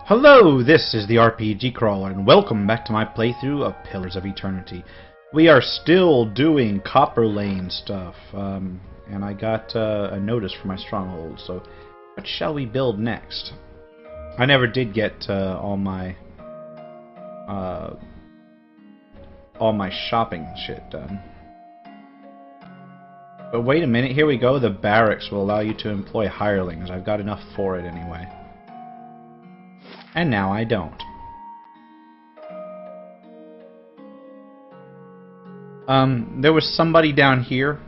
Hello, this is the RPG Crawler, and welcome back to my playthrough of Pillars of Eternity. We are still doing Copperlane stuff, and I got a notice for my stronghold, so what shall we build next? I never did get all my shopping shit done. But wait a minute, here we go, the barracks will allow you to employ hirelings. I've got enough for it anyway. And now I don't. There was somebody down here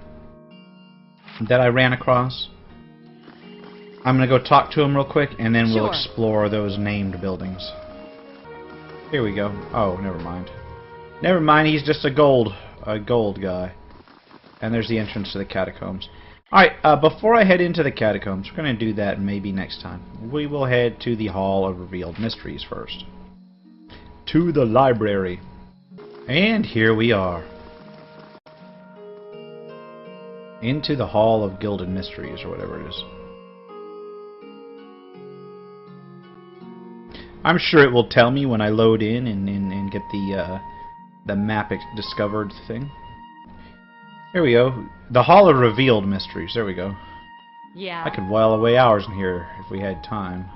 that I ran across. I'm gonna go talk to him real quick, and then we'll explore those named buildings. Here we go. Oh, never mind. Never mind, he's just a gold guy. And there's the entrance to the catacombs. Alright, before I head into the catacombs, we're going to do that maybe next time. We will head to the Hall of Revealed Mysteries first. To the library. And here we are. Into the Hall of Gilded Mysteries, or whatever it is. I'm sure it will tell me when I load in and get the map discovered thing. Here we go. The Hall of Revealed Mysteries. There we go. Yeah. I could while away hours in here if we had time.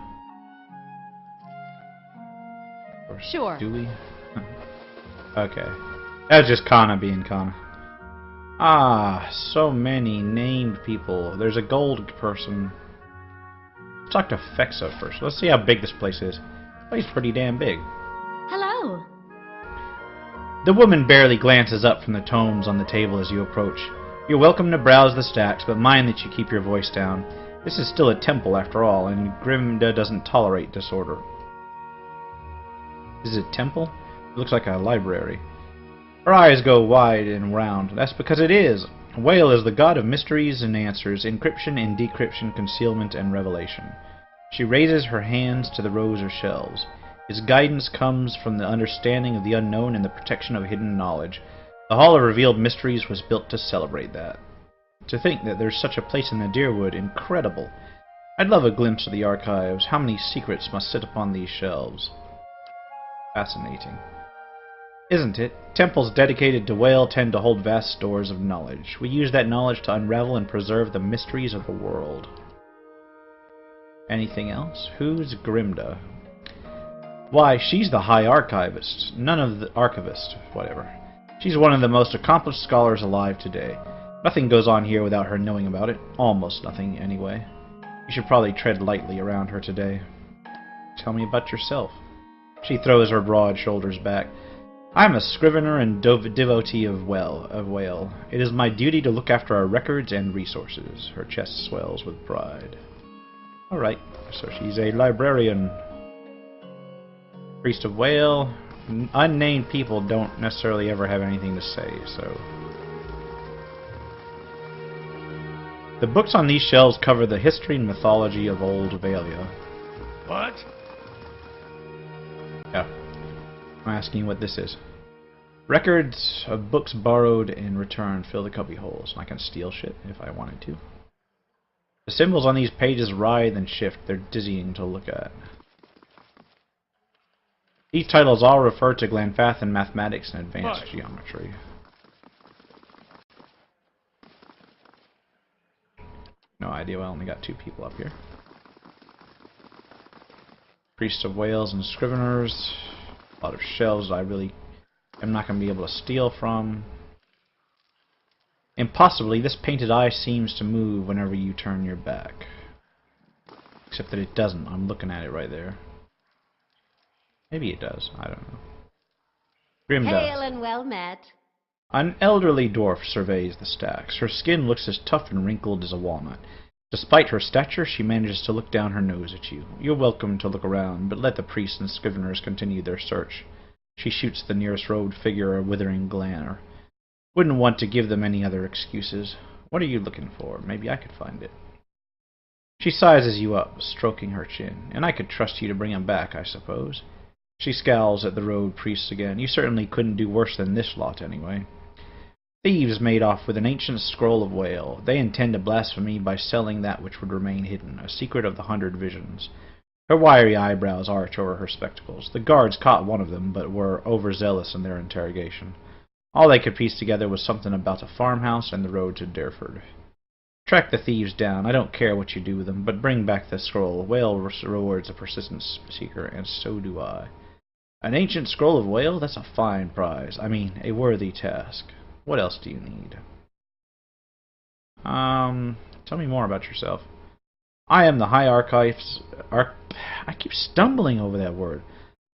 Or sure. Do we? Okay. That's just Kana being Kana. Ah, so many named people. There's a gold person. Let's talk to Fexa first. Let's see how big this place is. This place is pretty damn big. Hello. The woman barely glances up from the tomes on the table as you approach. You're welcome to browse the stacks, but mind that you keep your voice down. This is still a temple after all, and Grimda doesn't tolerate disorder. Is it a temple? It looks like a library. Her eyes go wide and round. That's because it is. Whale is the god of mysteries and answers, encryption and decryption, concealment and revelation. She raises her hands to the rows of shelves. His guidance comes from the understanding of the unknown and the protection of hidden knowledge. The Hall of Revealed Mysteries was built to celebrate that. To think that there's such a place in the Deerwood, incredible. I'd love a glimpse of the archives. How many secrets must sit upon these shelves? Fascinating. Isn't it? Temples dedicated to Whale tend to hold vast stores of knowledge. We use that knowledge to unravel and preserve the mysteries of the world. Anything else? Who's Grimda? Why, she's the High Archivist, none of the Archivist, whatever. She's one of the most accomplished scholars alive today. Nothing goes on here without her knowing about it. Almost nothing, anyway. You should probably tread lightly around her today. Tell me about yourself. She throws her broad shoulders back. I'm a scrivener and devotee of Whale. It is my duty to look after our records and resources. Her chest swells with pride. Alright, so she's a librarian. Priest of Whale. Unnamed people don't necessarily ever have anything to say, so... The books on these shelves cover the history and mythology of Old Valia. What? Yeah. I'm asking what this is. Records of books borrowed and returned fill the cubby holes. I can steal shit if I wanted to. The symbols on these pages writhe and shift. They're dizzying to look at. These titles all refer to Glanfathan mathematics and advanced geometry. No idea, I only got 2 people up here. Priests of Whales and Scriveners. A lot of shelves I really am not going to be able to steal from. Impossibly, this painted eye seems to move whenever you turn your back. Except that it doesn't. I'm looking at it right there. Maybe it does. I don't know. Grimda. Hail and well met. An elderly dwarf surveys the stacks. Her skin looks as tough and wrinkled as a walnut. Despite her stature, she manages to look down her nose at you. You're welcome to look around, but let the priests and scriveners continue their search. She shoots the nearest robed figure a withering glare. Wouldn't want to give them any other excuses. What are you looking for? Maybe I could find it. She sizes you up, stroking her chin. And I could trust you to bring him back, I suppose. She scowls at the robed priests again. You certainly couldn't do worse than this lot, anyway. Thieves made off with an ancient scroll of Whale. They intend to blaspheme by selling that which would remain hidden, a secret of the 100 Visions. Her wiry eyebrows arch over her spectacles. The guards caught one of them, but were overzealous in their interrogation. All they could piece together was something about a farmhouse and the road to Deerwood. Track the thieves down. I don't care what you do with them, but bring back the scroll. Whale rewards a persistent seeker, and so do I. An ancient scroll of whale? That's a fine prize. I mean, a worthy task. What else do you need? Tell me more about yourself. I am the High Archives... I keep stumbling over that word.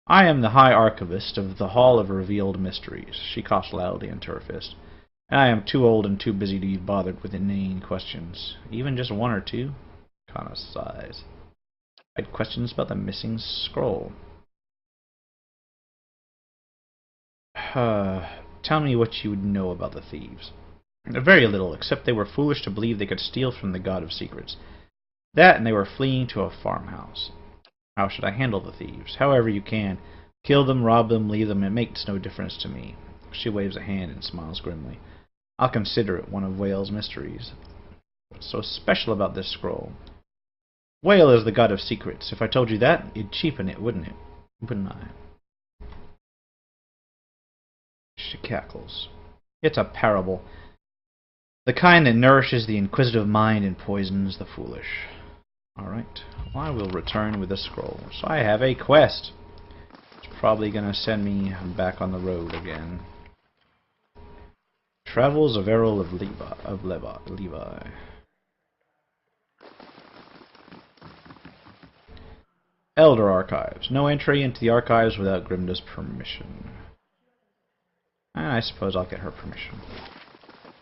I am the High Archivist of the Hall of Revealed Mysteries. She coughed loudly into her fist. And I am too old and too busy to be bothered with inane questions. Even just one or two? Kind of size. I had questions about the missing scroll. Tell me what you know about the thieves. Very little, except they were foolish to believe they could steal from the God of Secrets. That, and they were fleeing to a farmhouse. How should I handle the thieves? However you can. Kill them, rob them, leave them, it makes no difference to me. She waves a hand and smiles grimly. I'll consider it one of Whale's mysteries. What's so special about this scroll? Whale is the God of Secrets. If I told you that, it'd cheapen it, wouldn't it? Wouldn't I? She cackles. It's a parable. The kind that nourishes the inquisitive mind and poisons the foolish. Alright, well, I will return with the scroll. So I have a quest. It's probably going to send me back on the road again. Travels of Errol of Levi. Elder Archives. No entry into the archives without Grimda's permission. I suppose I'll get her permission.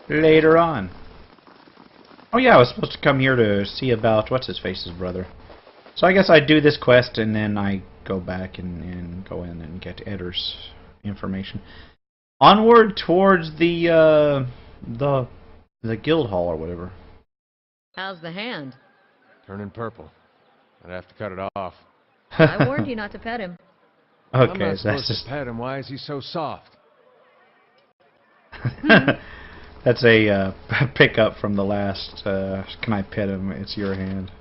Later on. Oh yeah, I was supposed to come here to see about what's-his-face's brother. So I guess I do this quest and then I go back and go in and get Edder's information. Onward towards the guild hall or whatever. How's the hand? Turning purple. I'd have to cut it off. I warned you not to pet him. Okay, I'm not so that's supposed just to pet him. Why is he so soft? that's a pickup from the last. Can I pet him? It's your hand.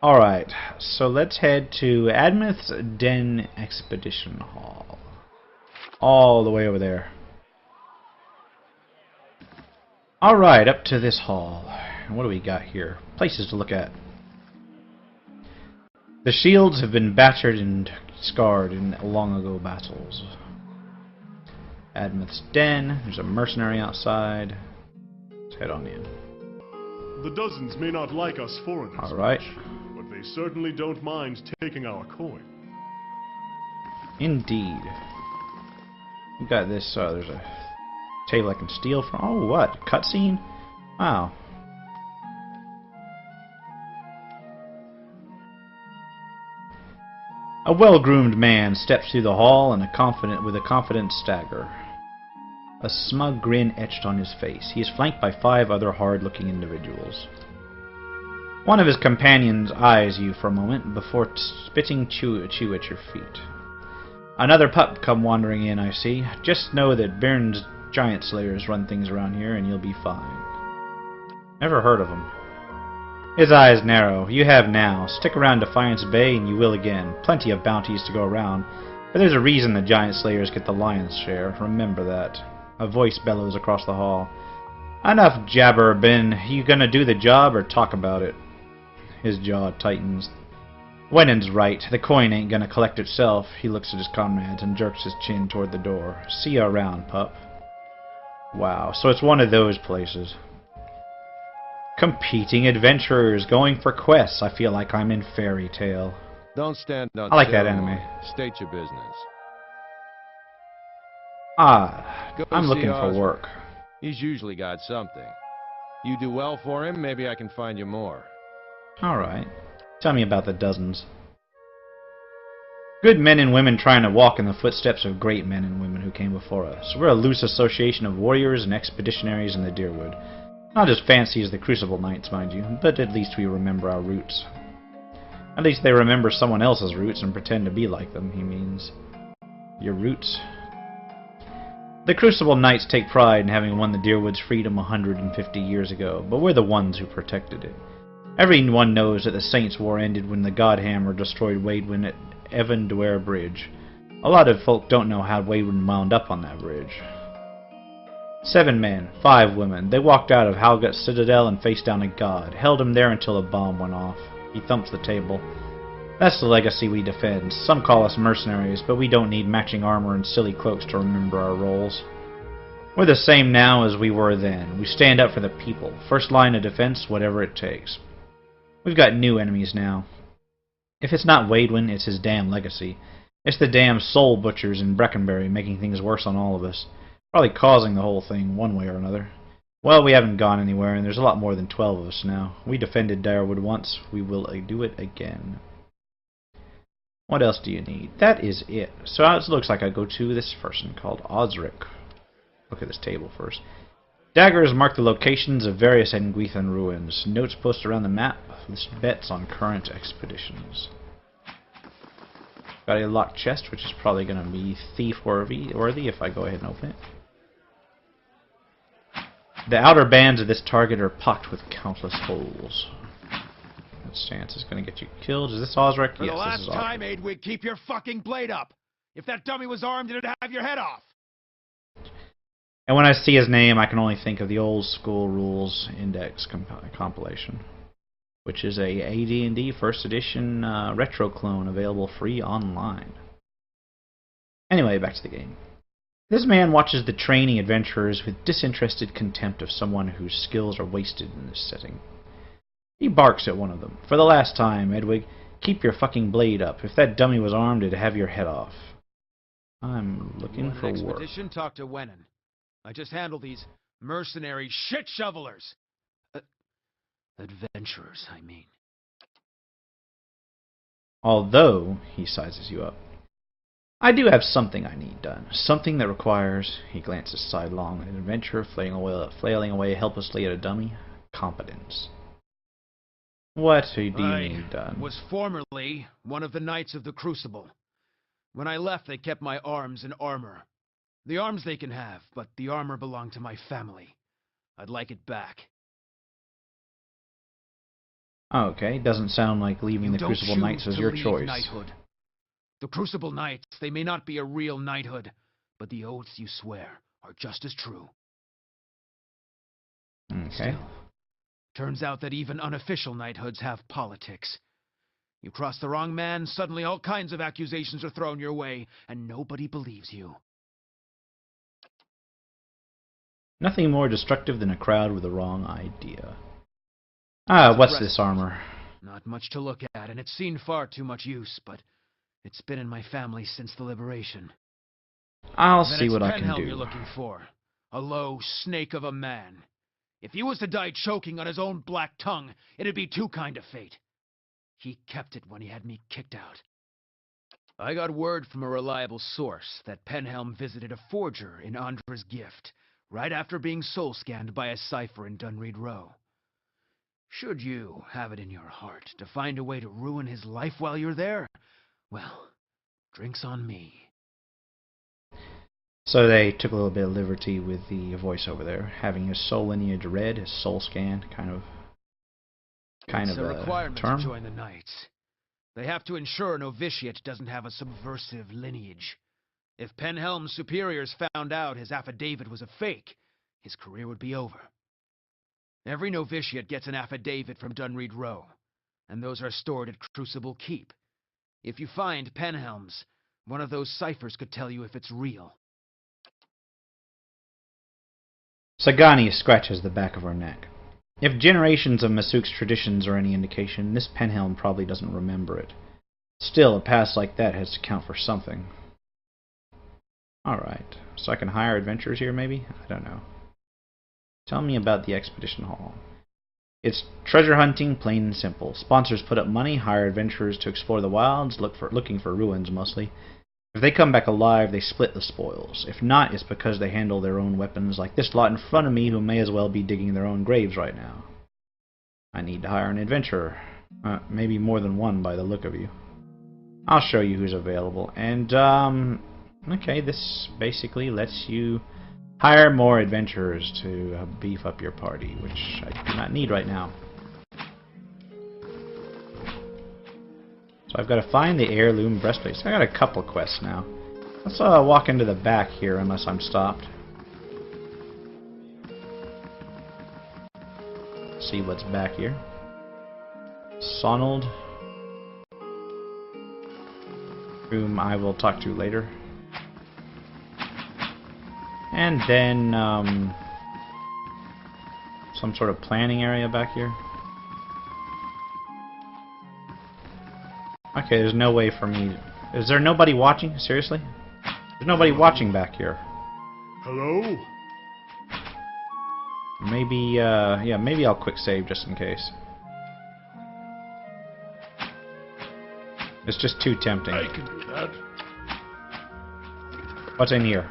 All right, so let's head to Admeth's Den Expedition Hall. All the way over there. All right, up to this hall. And what do we got here? Places to look at. The shields have been battered and scarred in long-ago battles. Admeth's Den. There's a mercenary outside. Let's head on in. The dozens may not like us foreigners All right. much, but they certainly don't mind taking our coin. Indeed. We got this. There's a table I can steal from. Oh, what? Cutscene? Wow. A well-groomed man steps through the hall with a confident stagger. A smug grin etched on his face. He is flanked by 5 other hard-looking individuals. One of his companions eyes you for a moment before spitting chew at your feet. Another pup come wandering in, I see. Just know that Baron's giant slayers run things around here and you'll be fine. Never heard of him. His eyes narrow. You have now. Stick around Defiance Bay and you will again. Plenty of bounties to go around. But there's a reason the giant slayers get the lion's share. Remember that. A voice bellows across the hall. Enough jabber, Ben. You gonna do the job or talk about it? His jaw tightens. Wennon's right. The coin ain't gonna collect itself. He looks at his comrades and jerks his chin toward the door. See you around, pup. Wow, so it's one of those places. Competing adventurers going for quests. I feel like I'm in fairy tale. Don't stand on I like that ceremony. anime. State your business. Go I'm see looking for Oswald. work. He's usually got something. You do well for him, maybe I can find you more. Alright. Tell me about the dozens. Good men and women trying to walk in the footsteps of great men and women who came before us. We're a loose association of warriors and expeditionaries in the Deerwood. Not as fancy as the Crucible Knights, mind you, but at least we remember our roots. At least they remember someone else's roots and pretend to be like them, he means. Your roots? The Crucible Knights take pride in having won the Deerwood's freedom 150 years ago, but we're the ones who protected it. Everyone knows that the Saints' War ended when the Godhammer destroyed Waidwen at Evanduer Bridge. A lot of folk don't know how Waidwen wound up on that bridge. 7 men, 5 women. They walked out of Halgut's citadel and faced down a god, held him there until a bomb went off. He thumps the table. That's the legacy we defend. Some call us mercenaries, but we don't need matching armor and silly cloaks to remember our roles. We're the same now as we were then. We stand up for the people. First line of defense, whatever it takes. We've got new enemies now. If it's not Waidwen, it's his damn legacy. It's the damn soul butchers in Breckenbury making things worse on all of us. Probably causing the whole thing, one way or another. Well, we haven't gone anywhere, and there's a lot more than 12 of us now. We defended Deerwood once. We will do it again. What else do you need? That is it. So it looks like I go to this person called Osric. Look at this table first. Daggers mark the locations of various Engwithan ruins. Notes posted around the map list bets on current expeditions. Got a locked chest, which is probably going to be thief-worthy if I go ahead and open it. The outer bands of this target are pocked with countless holes. That stance is going to get you killed. Is this Osric? For yes, the last this is Osric. time, Aidwig, keep your fucking blade up. If that dummy was armed, it'd have your head off. And when I see his name, I can only think of the Old School Rules Index compilation, which is a AD&D First Edition retro clone available free online. Anyway, back to the game. This man watches the training adventurers with disinterested contempt of someone whose skills are wasted in this setting. He barks at one of them. For the last time, Edwig, keep your fucking blade up. If that dummy was armed, it'd have your head off. I'm looking for work. Expedition, talk to Wenin. I just handle these mercenary shit shovelers. Adventurers, I mean. Although, he sizes you up, I do have something I need done. Something that requires, he glances sidelong at an adventurer flailing away helplessly at a dummy, competence. What do you need done? I was formerly one of the Knights of the Crucible. When I left, they kept my arms and armor. The arms they can have, but the armor belonged to my family. I'd like it back. Okay, doesn't sound like leaving the Crucible Knights was your choice. Knighthood. The Crucible Knights, they may not be a real knighthood, but the oaths you swear are just as true. Okay. Still, turns out that even unofficial knighthoods have politics. You cross the wrong man, suddenly all kinds of accusations are thrown your way, and nobody believes you. Nothing more destructive than a crowd with the wrong idea. Ah, what's this armor? Not much to look at, and it's seen far too much use, but it's been in my family since the liberation. I'll see what I can Penhelm do. You're looking for. A low snake of a man. If he was to die choking on his own black tongue, it'd be too kind of fate. He kept it when he had me kicked out. I got word from a reliable source that Penhelm visited a forger in Andra's Gift, right after being soul-scanned by a cipher in Dunreed Row. Should you have it in your heart to find a way to ruin his life while you're there, well, drinks on me. So they took a little bit of liberty with the voiceover there, having his soul lineage read, his soul scanned, kind of It's a requirement term. to join the Knights. They have to ensure a novitiate doesn't have a subversive lineage. If Penhelm's superiors found out his affidavit was a fake, his career would be over. Every novitiate gets an affidavit from Dunreed Row, and those are stored at Crucible Keep. If you find Penhelm's, one of those ciphers could tell you if it's real. Sagani scratches the back of her neck. If generations of Masuk's traditions are any indication, this Penhelm probably doesn't remember it. Still, a past like that has to count for something. Alright, so I can hire adventurers here maybe? I don't know. Tell me about the Expedition Hall. It's treasure hunting, plain and simple. Sponsors put up money, hire adventurers to explore the wilds, looking for ruins mostly. If they come back alive, they split the spoils. If not, it's because they handle their own weapons, like this lot in front of me who may as well be digging their own graves right now. I need to hire an adventurer. Maybe more than one by the look of you. I'll show you who's available. And, okay, this basically lets you hire more adventurers to beef up your party, which I do not need right now. I've got to find the heirloom breastplate. So I got a couple quests now. Let's walk into the back here unless I'm stopped. See what's back here. Sonald, whom I will talk to later. And then some sort of planning area back here. Okay, there's no way for me. Is there nobody watching? Seriously? There's nobody watching back here. Hello? Maybe, yeah, maybe I'll quick save just in case. It's just too tempting. I can do that. What's in here?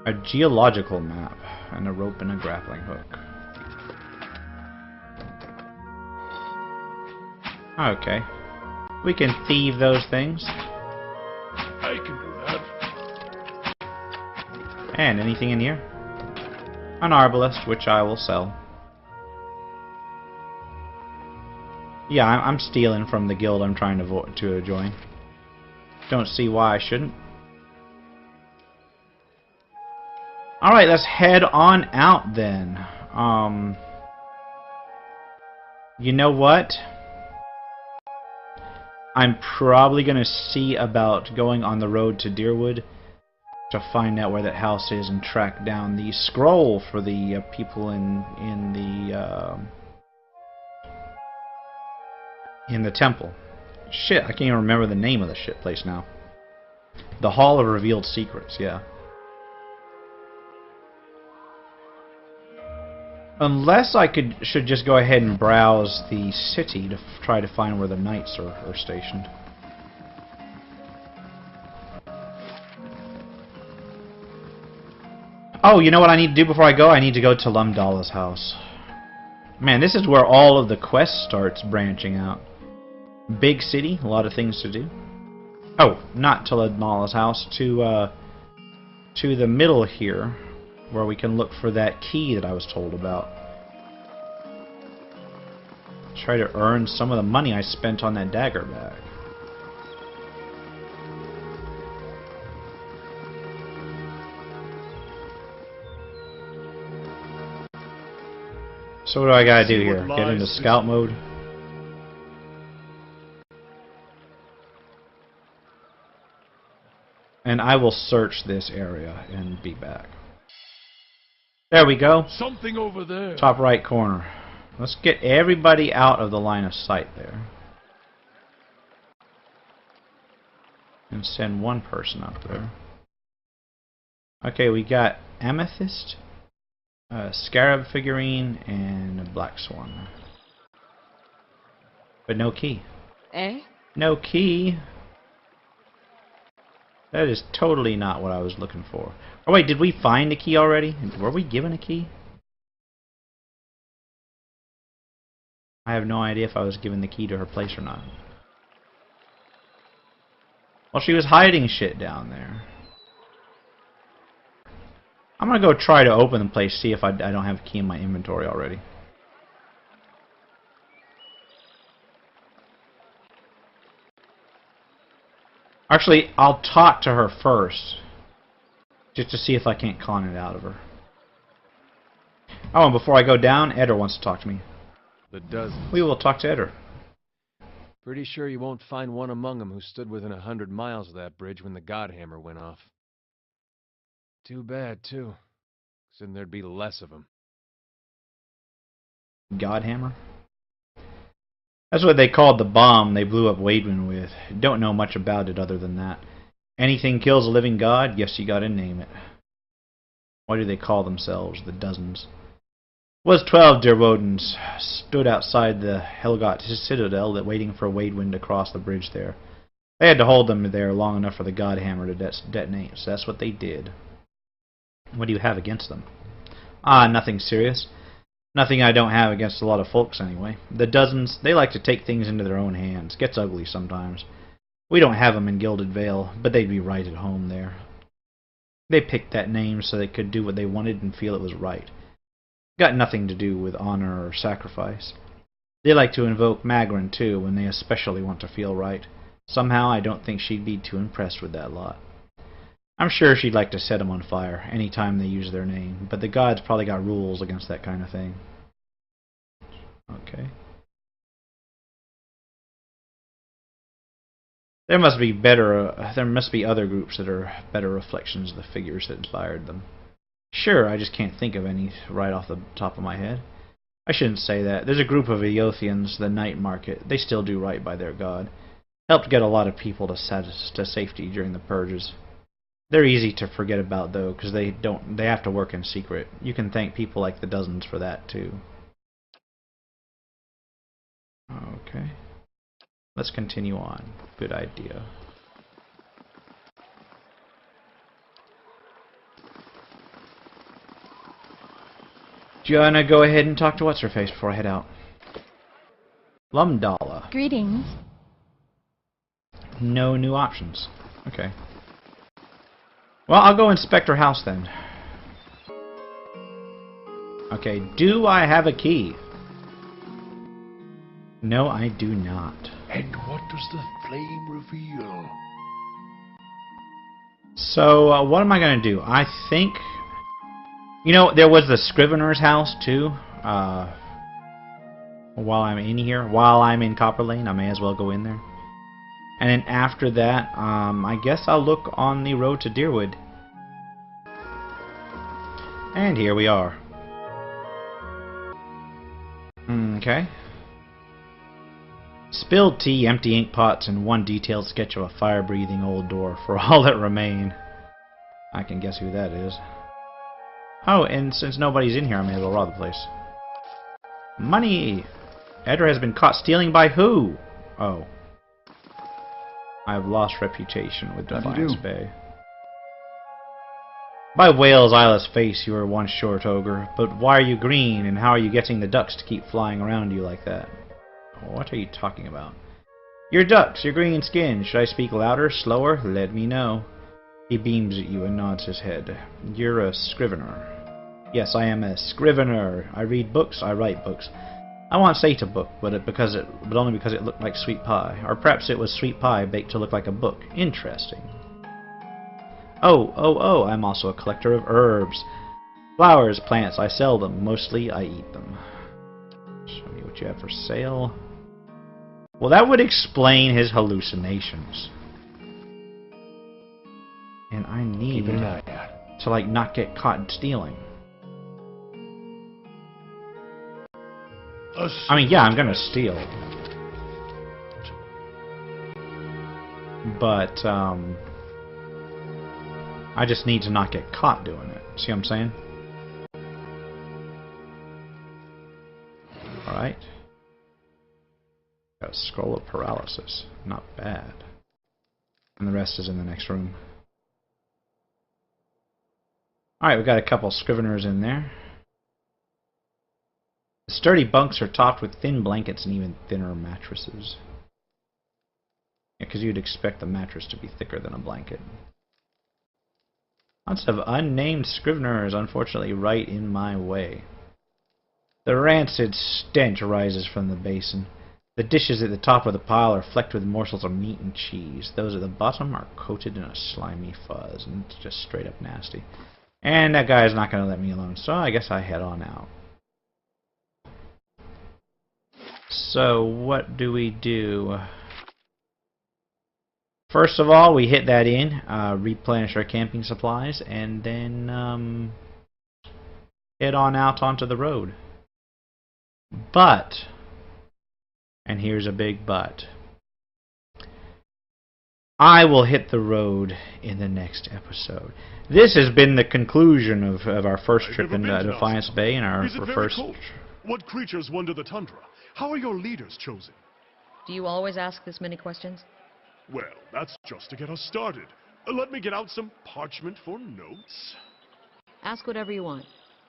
A geological map and a rope and a grappling hook. Okay. We can thieve those things. I can do that. And anything in here? An arbalest, which I will sell. Yeah, I'm stealing from the guild I'm trying to join. Don't see why I shouldn't. Alright, let's head on out then. You know what? I'm probably going to see about going on the road to Deerwood to find out where that house is and track down the scroll for the people in the temple. Shit, I can't even remember the name of the shit place now. The Hall of Revealed Secrets, yeah. Unless I should just go ahead and browse the city to try to find where the knights are stationed. Oh, you know what I need to do before I go? I need to go to Lumdala's house. Man, this is where all of the quest starts branching out. Big city, a lot of things to do. Oh, not to Lumdala's house, to the middle here, where we can look for that key that I was told about. Try to earn some of the money I spent on that dagger bag. So what do I gotta do here? Get into scout mode? And I will search this area and be back. There we go. Something over there. Top right corner. Let's get everybody out of the line of sight there. And send one person up there. Okay, we got amethyst, a scarab figurine, and a black swan. But no key. Eh? No key. That is totally not what I was looking for. Oh wait, did we find a key already? Were we given a key? I have no idea if I was given the key to her place or not. Well, she was hiding shit down there. I'm gonna go try to open the place, see if I don't have a key in my inventory already. Actually, I'll talk to her first, just to see if I can't con it out of her. Oh, and before I go down, Eder wants to talk to me. The dozens. We will talk to Eder. Pretty sure you won't find one among them who stood within 100 miles of that bridge when the Godhammer went off. Too bad, too. 'Cause then there'd be less of them. Godhammer? That's what they called the bomb they blew up Wadewind with. Don't know much about it other than that. Anything kills a living god? Yes, you gotta name it. What do they call themselves? The dozens. Was 12 Deerwodens stood outside the Helgot citadel waiting for Wadewind to cross the bridge there. They had to hold them there long enough for the Godhammer to detonate, so that's what they did. What do you have against them? Ah, nothing serious. Nothing I don't have against a lot of folks, anyway. The dozens, they like to take things into their own hands. Gets ugly sometimes. We don't have them in Gilded Vale, but they'd be right at home there. They picked that name so they could do what they wanted and feel it was right. Got nothing to do with honor or sacrifice. They like to invoke Magrin, too, when they especially want to feel right. Somehow, I don't think she'd be too impressed with that lot. I'm sure she'd like to set them on fire any time they use their name, but the gods probably got rules against that kind of thing. Okay. There must be other groups that are better reflections of the figures that inspired them. Sure, I just can't think of any right off the top of my head. I shouldn't say that. There's a group of Eothians, the night market. They still do right by their god. Helped get a lot of people to safety during the purges. They're easy to forget about, though, because they have to work in secret. You can thank people like the Dozens for that, too. Okay. Let's continue on. Good idea. Do you want to go ahead and talk to What's-Her-Face before I head out? Lumdala. Greetings. No new options. Okay. Well, I'll go inspect her house then. Okay, do I have a key? No, I do not. And what does the flame reveal? So, what am I going to do? I think... You know, there was the Scriveners House, too. While I'm in here. While I'm in Copperlane, I may as well go in there. And then after that, I guess I'll look on the road to Deerwood. And here we are. Okay. Spilled tea, empty ink pots, and one detailed sketch of a fire-breathing old dwarf for all that remain. I can guess who that is. Oh, and since nobody's in here, I may as well rob the place. Money! Edgar has been caught stealing by who? Oh. I've lost reputation with Defiance Bay. By Whale's eyeless face, you were one short ogre, but why are you green, and how are you getting the ducks to keep flying around you like that? What are you talking about? You're ducks, your green skin. Should I speak louder, slower? Let me know. He beams at you and nods his head. You're a scrivener. Yes, I am a scrivener. I read books, I write books. I won't say to book, but only because it looked like sweet pie. Or perhaps it was sweet pie baked to look like a book. Interesting. Oh, I'm also a collector of herbs. Flowers, plants, I sell them. Mostly, I eat them. Show me what you have for sale. Well, that would explain his hallucinations. And I need to, like, not get caught stealing. I mean, yeah, I'm gonna steal. But, I just need to not get caught doing it. See what I'm saying? Alright. Got a scroll of paralysis. Not bad. And the rest is in the next room. Alright, we've got a couple scriveners in there. The sturdy bunks are topped with thin blankets and even thinner mattresses. Yeah, because you'd expect the mattress to be thicker than a blanket. Lots of unnamed scriveners, unfortunately, right in my way. The rancid stench rises from the basin. The dishes at the top of the pile are flecked with morsels of meat and cheese. Those at the bottom are coated in a slimy fuzz, and it's just straight up nasty. And that guy's not going to let me alone, so I guess I head on out. So, what do we do? First of all, we hit that inn, replenish our camping supplies, and then head on out onto the road. But, and here's a big but, I will hit the road in the next episode. This has been the conclusion of our first trip into Defiance Bay and our first... Cold? What creatures wander the tundra? How are your leaders chosen? Do you always ask this many questions? Well, that's just to get us started. Let me get out some parchment for notes. Ask whatever you want.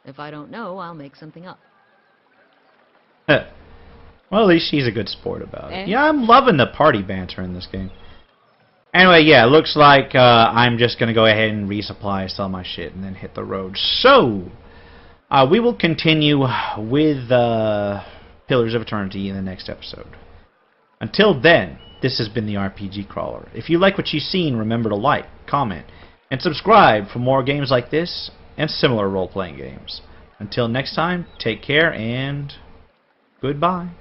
If I don't know, I'll make something up. Well, at least she's a good sport about it. Eh? Yeah, I'm loving the party banter in this game. Anyway, yeah, looks like I'm just going to go ahead and resupply, sell my shit, and then hit the road. So, we will continue with Pillars of Eternity in the next episode. Until then, this has been the RPG Crawler. If you like what you've seen, remember to like, comment, and subscribe for more games like this and similar role-playing games. Until next time, take care and goodbye.